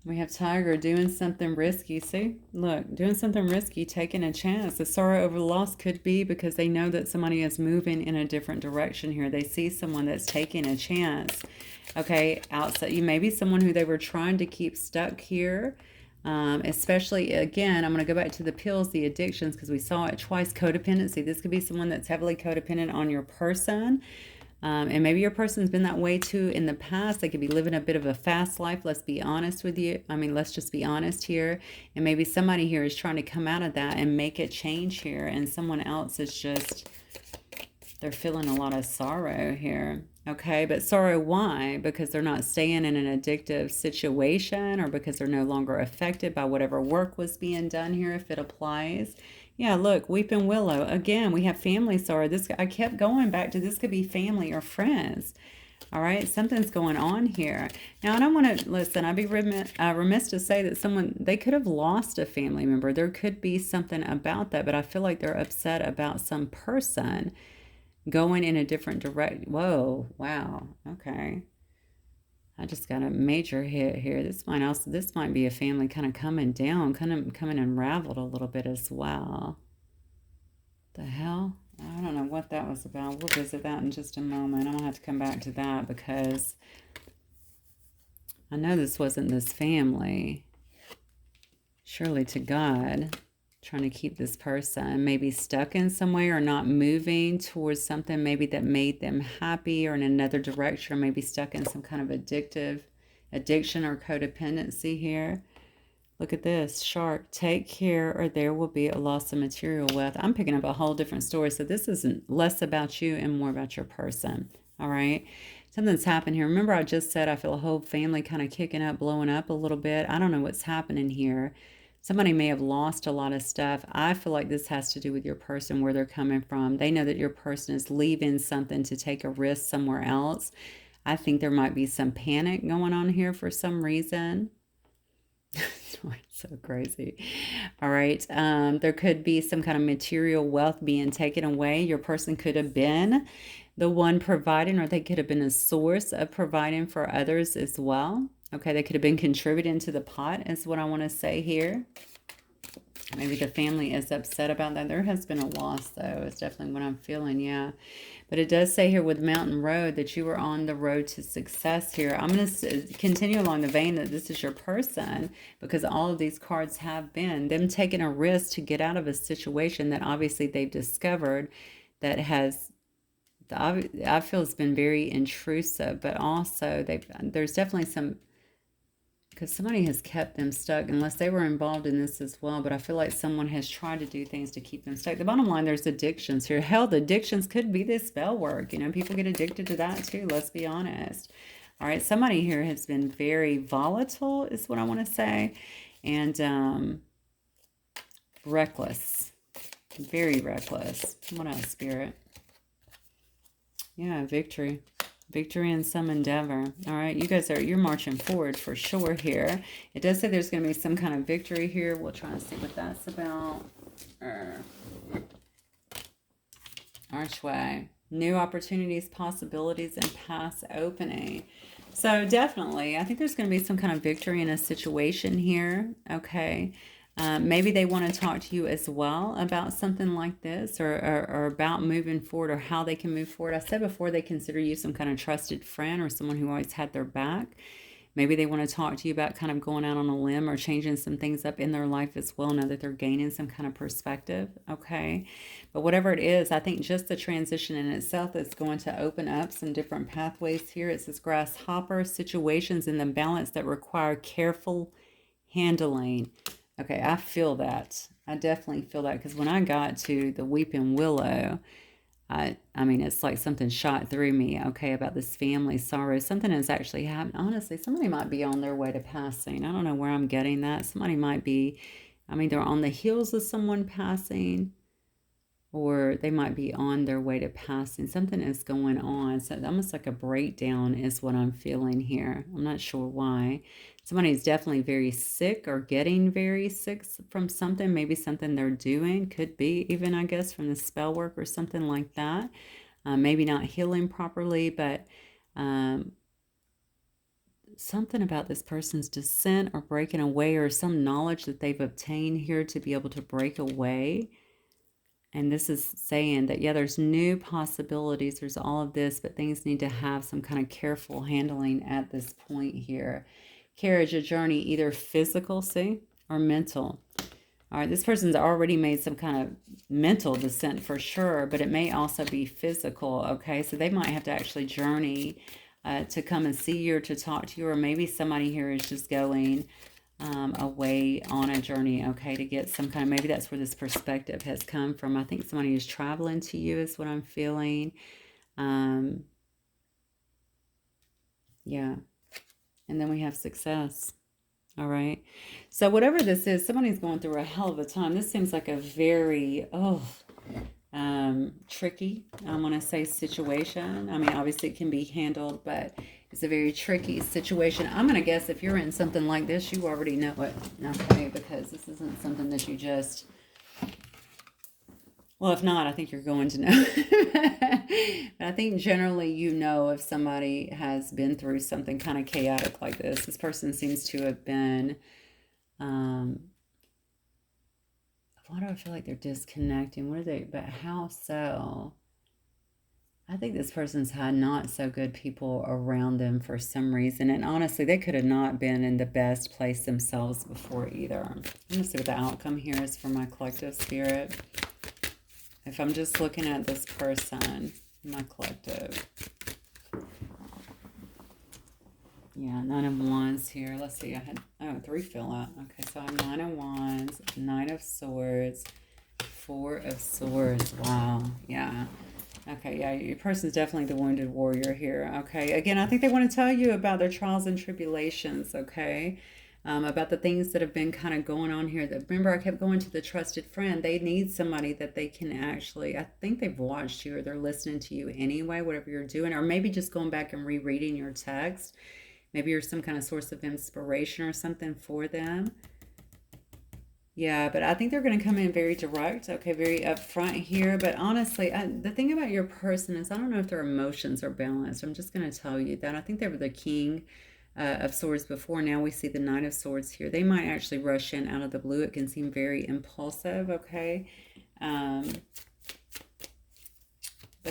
We have Tiger doing something risky. See, look, doing something risky, taking a chance. The sorrow over loss could be because they know that somebody is moving in a different direction here. They see someone that's taking a chance. Okay, outside, you may be someone who they were trying to keep stuck here. Especially, again, I'm going to go back to the pills, the addictions, because we saw it twice. Codependency. This could be someone that's heavily codependent on your person. And maybe your person's been that way too in the past. They could be living a bit of a fast life. Let's be honest with you. I mean, let's just be honest here. And maybe somebody here is trying to come out of that and make a change here. And someone else is just, they're feeling a lot of sorrow here. Okay, but sorrow why? Because they're not staying in an addictive situation, or because they're no longer affected by whatever work was being done here, if it applies. Yeah, look, weeping willow. Again, we have family sorrow. This, I kept going back to, this could be family or friends. All right, something's going on here. Now, I don't want to, listen, I'd be remiss to say that someone, they could have lost a family member. There could be something about that, but I feel like they're upset about some person going in a different direction. Whoa, wow, okay. I just got a major hit here. This might be a family kind of coming down, kind of coming unraveled a little bit as well. The hell? I don't know what that was about. We'll visit that in just a moment. I'm going to have to come back to that, because I know this wasn't this family. Surely to God, trying to keep this person maybe stuck in some way, or not moving towards something maybe that made them happy, or in another direction, or maybe stuck in some kind of addiction or codependency here. Look at this, shark. Take care, or there will be a loss of material wealth. I'm picking up a whole different story. So this isn't less about you and more about your person. All right. Something's happened here. Remember, I just said I feel a whole family kind of kicking up, blowing up a little bit. I don't know what's happening here. Somebody may have lost a lot of stuff. I feel like this has to do with your person, where they're coming from. They know that your person is leaving something to take a risk somewhere else. I think there might be some panic going on here for some reason. So crazy. All right. There could be some kind of material wealth being taken away. Your person could have been the one providing, or they could have been a source of providing for others as well. Okay, they could have been contributing to the pot, is what I want to say here. Maybe the family is upset about that. There has been a loss, though. It's definitely what I'm feeling, yeah. But it does say here with Mountain Road that you are on the road to success here. I'm going to continue along the vein that this is your person, because all of these cards have been them taking a risk to get out of a situation that obviously they've discovered that has I feel it's been very intrusive, but also there's definitely some, because somebody has kept them stuck, unless they were involved in this as well. But I feel like someone has tried to do things to keep them stuck. The bottom line, there's addictions here. Hell, the addictions could be this spell work. You know, people get addicted to that too. Let's be honest. All right, somebody here has been very volatile, is what I want to say, and reckless, very reckless. What else, Spirit? Yeah, victory. Victory in some endeavor. All right, you guys you're marching forward for sure here. It does say there's going to be some kind of victory here. We'll try to see what that's about. Archway. New opportunities, possibilities, and paths opening. So definitely, I think there's going to be some kind of victory in a situation here. Okay. Maybe they want to talk to you as well about something like this, or about moving forward, or how they can move forward. I said before, they consider you some kind of trusted friend or someone who always had their back. Maybe they want to talk to you about kind of going out on a limb or changing some things up in their life as well, now that they're gaining some kind of perspective, okay? But whatever it is, I think just the transition in itself is going to open up some different pathways here. It says grasshopper situations in the balance that require careful handling. Okay, I feel that. I definitely feel that, because when I got to the weeping willow, I mean, it's like something shot through me, okay, about this family sorrow. Something has actually happened. Honestly, somebody might be on their way to passing. I don't know where I'm getting that. Somebody might be, I mean, they're on the heels of someone passing, or they might be on their way to passing. Something is going on. So almost like a breakdown is what I'm feeling here. I'm not sure why. Somebody's definitely very sick, or getting very sick from something. Maybe something they're doing. Could be even, I guess, from the spell work or something like that. Maybe not healing properly, but something about this person's descent or breaking away, or some knowledge that they've obtained here to be able to break away. And this is saying that, yeah, there's new possibilities. There's all of this, but things need to have some kind of careful handling at this point here. Carriage, a journey, either physical, see, or mental. All right, this person's already made some kind of mental descent for sure, but it may also be physical, okay? So they might have to actually journey to come and see you, or to talk to you, or maybe somebody here is just going away on a journey, okay, to get some kind of, maybe that's where this perspective has come from. I think somebody is traveling to you is what I'm feeling. Yeah. And then we have success. All right. So whatever this is, somebody's going through a hell of a time. This seems like a very, tricky, I want to say, situation. I mean, obviously it can be handled, but it's a very tricky situation. I'm going to guess if you're in something like this, you already know it, okay? Because this isn't something that you just, well, if not, I think you're going to know. But I think generally you know if somebody has been through something kind of chaotic like this. This person seems to have been, why do I feel like they're disconnecting? What are they, but how so? I think this person's had not so good people around them for some reason. And honestly, they could have not been in the best place themselves before either. I'm going to see what the outcome here is for my collective spirit. If I'm just looking at this person, my collective. Yeah, Nine of Wands here. Let's see, I had, 3 fill out. Okay, so I have 9 of Wands, 9 of Swords, 4 of Swords. Wow, yeah. Okay, yeah, your person's definitely the wounded warrior here. Okay, again, I think they want to tell you about their trials and tribulations, okay? About the things that have been kind of going on here. That, remember, I kept going to the trusted friend. They need somebody that they can actually, I think they've watched you, or they're listening to you anyway, whatever you're doing, or maybe just going back and rereading your text. Maybe you're some kind of source of inspiration or something for them. Yeah, but I think they're going to come in very direct, okay, very upfront here. But honestly, the thing about your person is, I don't know if their emotions are balanced. I'm just going to tell you that. I think they were the King of Swords before. Now we see the Knight of Swords here. They might actually rush in out of the blue. It can seem very impulsive, okay? But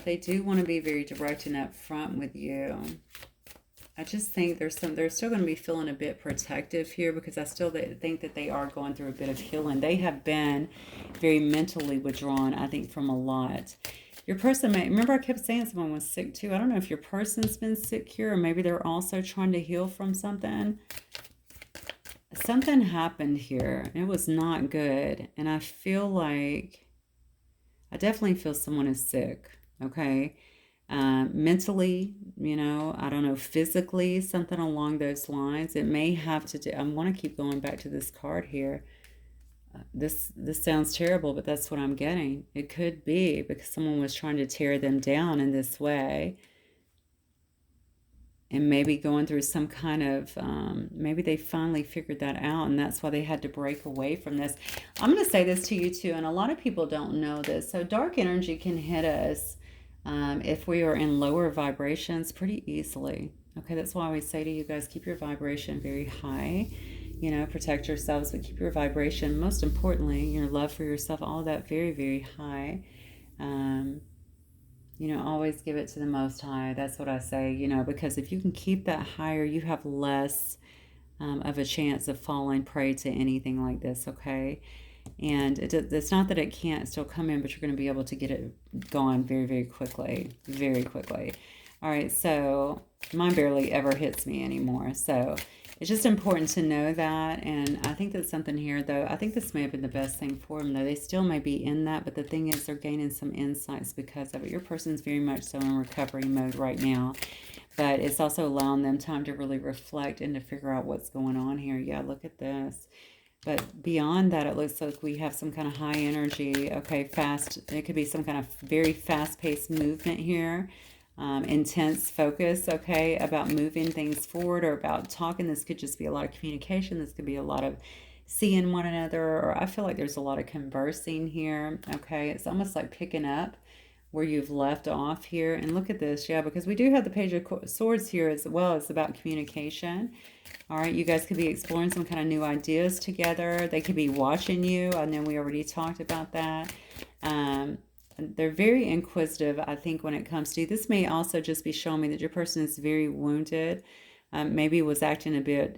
they do want to be very direct and upfront with you. I just think they're still going to be feeling a bit protective here, because I still think that they are going through a bit of healing. They have been very mentally withdrawn, I think, from a lot. Your person may, remember I kept saying someone was sick too. I don't know if your person's been sick here, or maybe they're also trying to heal from something. Something happened here. It was not good. And I feel like, I definitely feel someone is sick, okay? Mentally, I don't know, physically, something along those lines. It may have to do, I want to keep going back to this card here. This sounds terrible, but that's what I'm getting. It could be because someone was trying to tear them down in this way, and maybe going through some kind of, maybe they finally figured that out, and that's why they had to break away from this. I'm going to say this to you too, and a lot of people don't know this. So dark energy can hit us if we are in lower vibrations pretty easily. Okay, that's why we say to you guys, keep your vibration very high. Protect yourselves, but keep your vibration, most importantly, your love for yourself, all of that very, very high. Always give it to the Most High. That's what I say, because if you can keep that higher, you have less of a chance of falling prey to anything like this, okay? And it's not that it can't still come in, but you're going to be able to get it gone very, very quickly. Very quickly. All right, so mine barely ever hits me anymore. So it's just important to know that. And I think that's something here, though. I think this may have been the best thing for them, though. They still may be in that, but the thing is they're gaining some insights because of it. Your person's very much so in recovery mode right now. But it's also allowing them time to really reflect and to figure out what's going on here. Yeah, look at this. But beyond that, it looks like we have some kind of high energy, okay, fast. It could be some kind of very fast-paced movement here, intense focus, okay, about moving things forward or about talking. This could just be a lot of communication. This could be a lot of seeing one another, or I feel like there's a lot of conversing here, okay. It's almost like picking up where you've left off here. And look at this, yeah, because we do have the Page of Swords here as well. It's about communication. All right, you guys could be exploring some kind of new ideas together. They could be watching you. I know we already talked about that. They're very inquisitive, I think, when it comes to, this may also just be showing me that your person is very wounded. Maybe was acting a bit,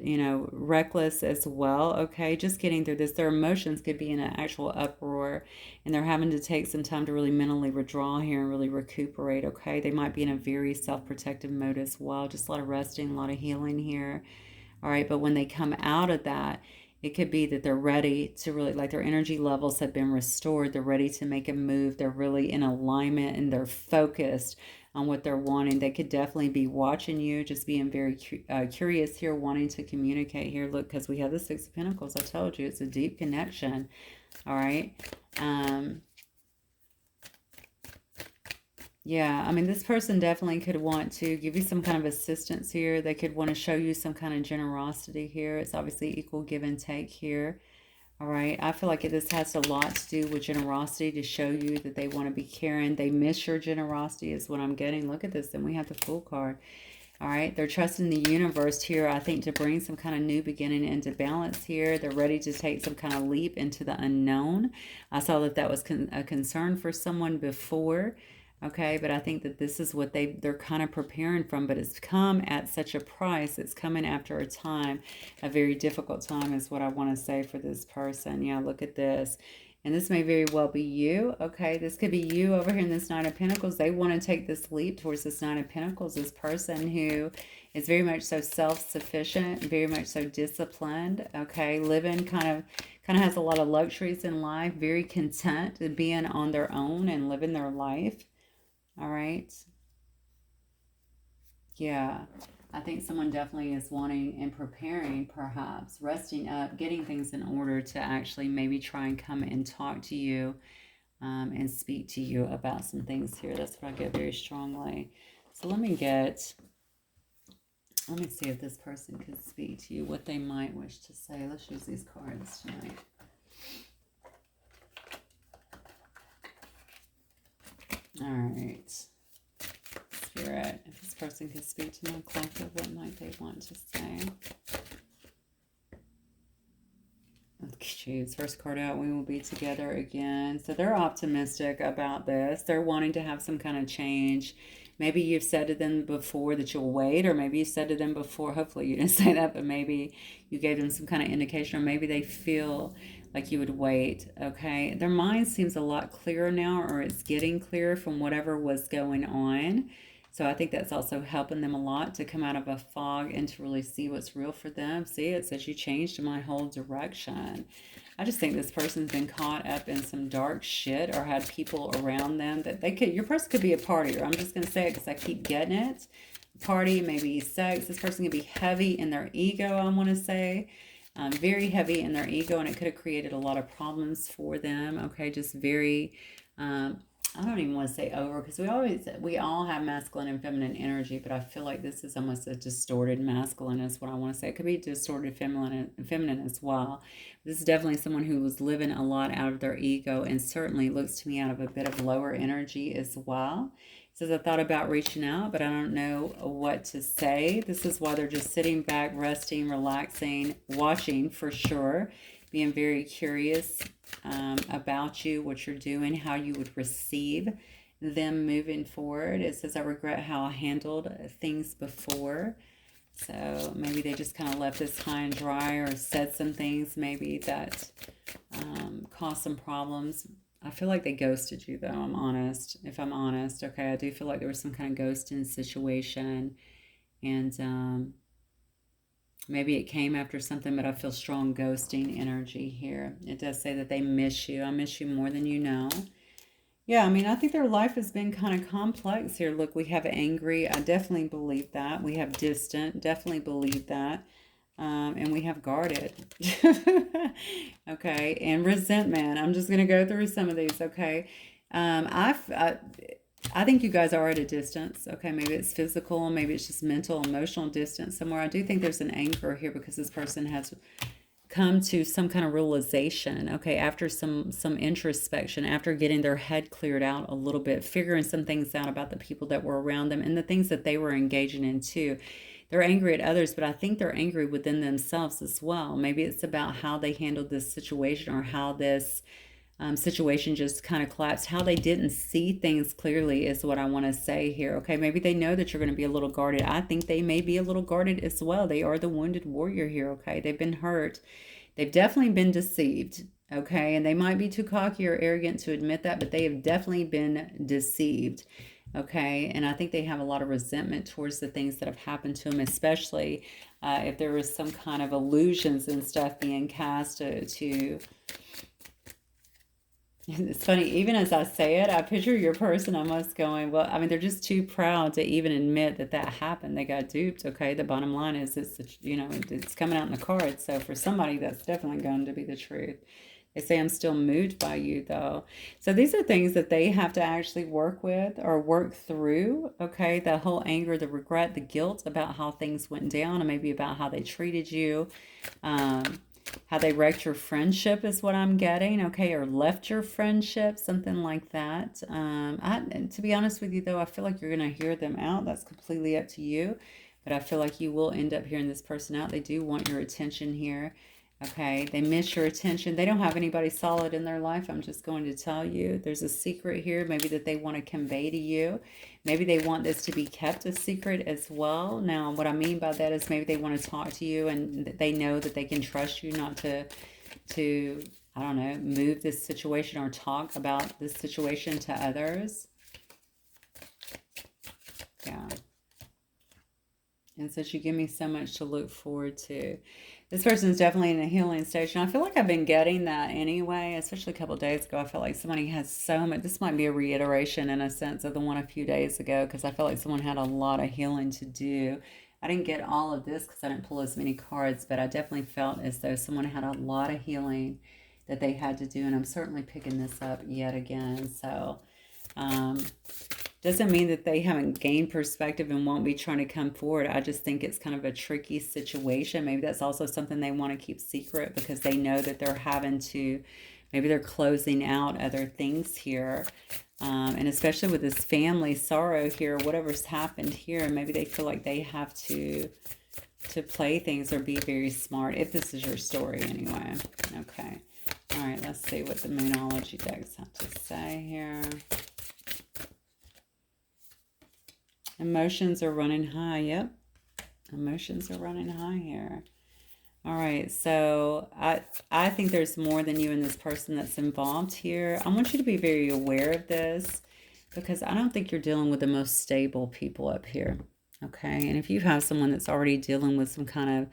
reckless as well, okay? Just getting through this. Their emotions could be in an actual uproar, and they're having to take some time to really mentally withdraw here and really recuperate, okay? They might be in a very self-protective mode as well. Just a lot of resting, a lot of healing here, all right? But when they come out of that, it could be that they're ready to really, like their energy levels have been restored. They're ready to make a move. They're really in alignment and they're focused on what they're wanting. They could definitely be watching you, just being very curious here, wanting to communicate here. Look, because we have the Six of Pentacles. I told you, it's a deep connection. All right. Yeah, I mean, this person definitely could want to give you some kind of assistance here. They could want to show you some kind of generosity here. It's obviously equal give and take here. All right, I feel like this has a lot to do with generosity, to show you that they want to be caring. They miss your generosity is what I'm getting. Look at this, and we have the Fool card. All right, they're trusting the universe here, I think, to bring some kind of new beginning into balance here. They're ready to take some kind of leap into the unknown. I saw that that was a concern for someone before. Okay, but I think that this is what they're kind of preparing from, but it's come at such a price. It's coming after a time, a very difficult time is what I want to say for this person. Yeah, look at this. And this may very well be you. Okay, this could be you over here in this Nine of Pentacles. They want to take this leap towards this Nine of Pentacles. This person who is very much so self-sufficient, very much so disciplined. Okay, living kind of has a lot of luxuries in life, very content in being on their own and living their life. All right. Yeah. I think someone definitely is wanting and preparing, perhaps, resting up, getting things in order to actually maybe try and come and talk to you and speak to you about some things here. That's what I get very strongly. So let me see if this person could speak to you, what they might wish to say. Let's use these cards tonight. All right. Spirit, if this person could speak to my collective, what might they want to say? Choose first card out. We will be together again. So they're optimistic about this. They're wanting to have some kind of change. Maybe you've said to them before that you'll wait, or maybe you said to them before, hopefully you didn't say that, but maybe you gave them some kind of indication, or maybe they feel like you would wait, okay? Their mind seems a lot clearer now, or it's getting clearer from whatever was going on. So I think that's also helping them a lot to come out of a fog and to really see what's real for them. See, it says you changed my whole direction. I just think this person's been caught up in some dark shit or had people around them that they could, your person could be a partier. I'm just going to say it because I keep getting it. Party, maybe sex. This person could be heavy in their ego, I want to say. Very heavy in their ego, and it could have created a lot of problems for them. Okay, just very, I don't even want to say over, because we all have masculine and feminine energy, but I feel like this is almost a distorted masculine is what I want to say. It could be distorted feminine as well. This is definitely someone who was living a lot out of their ego, and certainly looks to me out of a bit of lower energy as well. It says, I thought about reaching out, but I don't know what to say. This is why they're just sitting back, resting, relaxing, watching for sure, being very curious about you, what you're doing, how you would receive them moving forward. It says, I regret how I handled things before. So maybe they just kind of left this high and dry, or said some things maybe that caused some problems. I feel like they ghosted you, though. I'm honest. If I'm honest, okay, I do feel like there was some kind of ghosting situation, and maybe it came after something, but I feel strong ghosting energy here. It does say that they miss you. I miss you more than you know. Yeah, I mean, I think their life has been kind of complex here. Look, we have angry. I definitely believe that. We have distant. Definitely believe that. And we have guarded. Okay, and resentment. I'm just going to go through some of these, okay? I think you guys are at a distance. Okay, maybe it's physical, maybe it's just mental, emotional distance somewhere. I do think there's an anger here because this person has come to some kind of realization, okay, after some introspection, after getting their head cleared out a little bit, figuring some things out about the people that were around them and the things that they were engaging in too. They're angry at others, but I think they're angry within themselves as well. Maybe it's about how they handled this situation, or how this situation just kind of collapsed, how they didn't see things clearly is what I want to say here. Okay, maybe they know that you're going to be a little guarded. I think they may be a little guarded as well. They are the wounded warrior here. Okay, they've been hurt. They've definitely been deceived. Okay, and they might be too cocky or arrogant to admit that, but they have definitely been deceived. Okay, and I think they have a lot of resentment towards the things that have happened to them, especially if there was some kind of illusions and stuff being cast to it's funny, even as I say it, I picture your person almost going, well, I mean, they're just too proud to even admit that that happened. They got duped, okay? The bottom line is, it's coming out in the cards. So for somebody, that's definitely going to be the truth. They say, I'm still moved by you, though. So these are things that they have to actually work with or work through, okay? The whole anger, the regret, the guilt about how things went down, and maybe about how they treated you. How they wrecked your friendship is what I'm getting, okay, or left your friendship, something like that. To be honest with you, though, I feel like you're going to hear them out. That's completely up to you, but I feel like you will end up hearing this person out. They do want your attention here, okay? They miss your attention. They don't have anybody solid in their life. I'm just going to tell you. There's a secret here, maybe that they want to convey to you. Maybe they want this to be kept a secret as well. Now, what I mean by that is maybe they want to talk to you and they know that they can trust you not to I don't know, move this situation or talk about this situation to others. Yeah. And since you give me so much to look forward to, this person is definitely in a healing stage. And I feel like I've been getting that anyway, especially a couple of days ago. I felt like somebody has so much. This might be a reiteration in a sense of the one a few days ago, because I felt like someone had a lot of healing to do. I didn't get all of this because I didn't pull as many cards, but I definitely felt as though someone had a lot of healing that they had to do. And I'm certainly picking this up yet again. So, doesn't mean that they haven't gained perspective and won't be trying to come forward. I just think it's kind of a tricky situation. Maybe that's also something they want to keep secret because they know that they're having to, maybe they're closing out other things here. And especially with this family sorrow here, whatever's happened here, maybe they feel like they have to play things or be very smart, if this is your story anyway. Okay. All right, let's see what the Moonology decks have to say here. Emotions are running high. Yep. Emotions are running high here. All right, so I think there's more than you and this person that's involved here. I want you to be very aware of this because I don't think you're dealing with the most stable people up here. Okay, and if you have someone that's already dealing with some kind of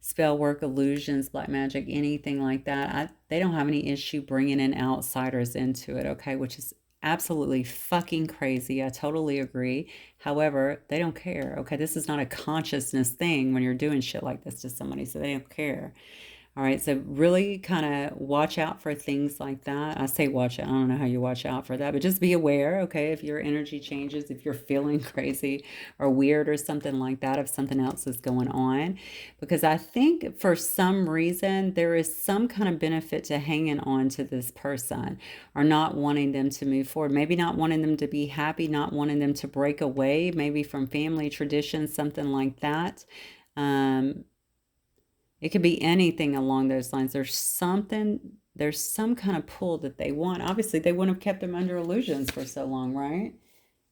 spell work, illusions, black magic, anything like that, they don't have any issue bringing in outsiders into it. Okay, which is absolutely fucking crazy. I totally agree. However, they don't care. Okay, this is not a consciousness thing when you're doing shit like this to somebody, so they don't care. All right, so really kind of watch out for things like that. I say watch out. I don't know how you watch out for that, but just be aware, okay, if your energy changes, if you're feeling crazy or weird or something like that, if something else is going on. Because I think for some reason, there is some kind of benefit to hanging on to this person or not wanting them to move forward. Maybe not wanting them to be happy, not wanting them to break away, maybe from family traditions, something like that. Um, it could be anything along those lines. There's some kind of pull that they want. Obviously, they wouldn't have kept them under illusions for so long, right?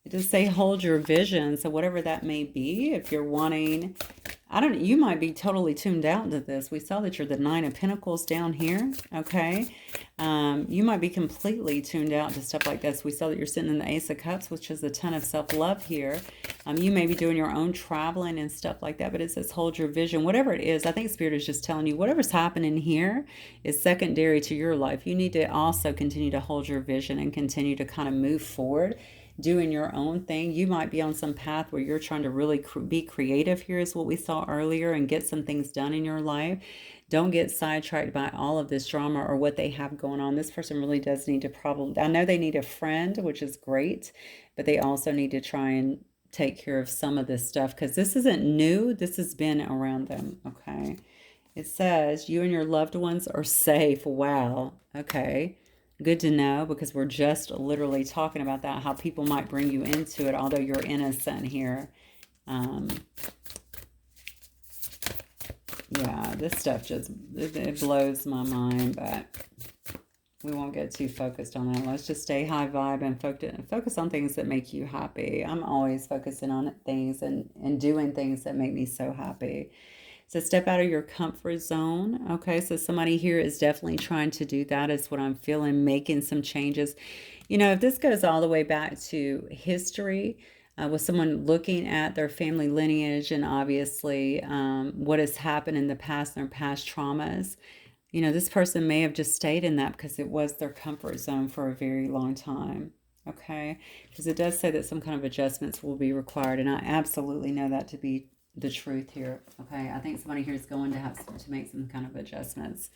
It does say hold your vision. So whatever that may be, if you're wanting, I don't, you might be totally tuned out to this. We saw that you're the Nine of Pentacles down here, okay? You might be completely tuned out to stuff like this. We saw that you're sitting in the Ace of Cups, which is a ton of self-love here. You may be doing your own traveling and stuff like that, but it says hold your vision. Whatever it is, I think Spirit is just telling you whatever's happening here is secondary to your life. You need to also continue to hold your vision and continue to kind of move forward doing your own thing. You might be on some path where you're trying to really be creative here, is what we saw earlier, and get some things done in your life. Don't get sidetracked by all of this drama or what they have going on. This person really does need to probably, I know they need a friend, which is great, but they also need to try and take care of some of this stuff because this isn't new. This has been around them, okay? It says you and your loved ones are safe. Wow. Okay. Good to know because we're just literally talking about that, how people might bring you into it, although you're innocent here. Yeah, this stuff just, it blows my mind, but we won't get too focused on that. Let's just stay high vibe and focus on things that make you happy. I'm always focusing on things and doing things that make me so happy. So step out of your comfort zone. Okay, so somebody here is definitely trying to do that, is what I'm feeling, making some changes. You know, if this goes all the way back to history, with someone looking at their family lineage and obviously what has happened in the past, their past traumas, you know, this person may have just stayed in that because it was their comfort zone for a very long time. Okay, because it does say that some kind of adjustments will be required, and I absolutely know that to be the truth here. Okay, I think somebody here is going to have to make some kind of adjustments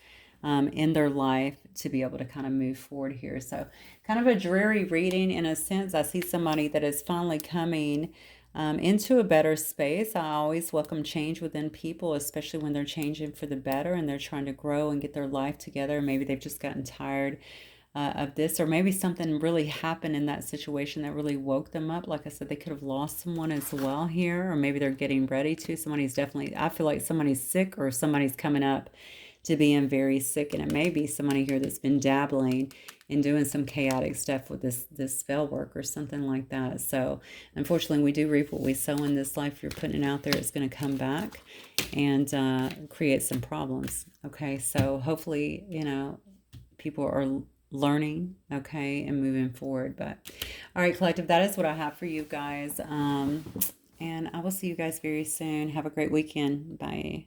in their life to be able to kind of move forward here. So kind of a dreary reading in a sense. I see somebody that is finally coming into a better space. I always welcome change within people, especially when they're changing for the better and they're trying to grow and get their life together. Maybe they've just gotten tired of this, or maybe something really happened in that situation that really woke them up. Like I said, they could have lost someone as well here, or maybe they're getting ready to. Somebody's definitely, I feel like somebody's sick or somebody's coming up to being very sick, and it may be somebody here that's been dabbling and doing some chaotic stuff with this spell work or something like that. So unfortunately, we do reap what we sow in this life. You're putting it out there, it's going to come back and create some problems. Okay, so hopefully, you know, people are learning, okay, and moving forward. But all right, collective, that is what I have for you guys. And I will see you guys very soon. Have a great weekend. Bye.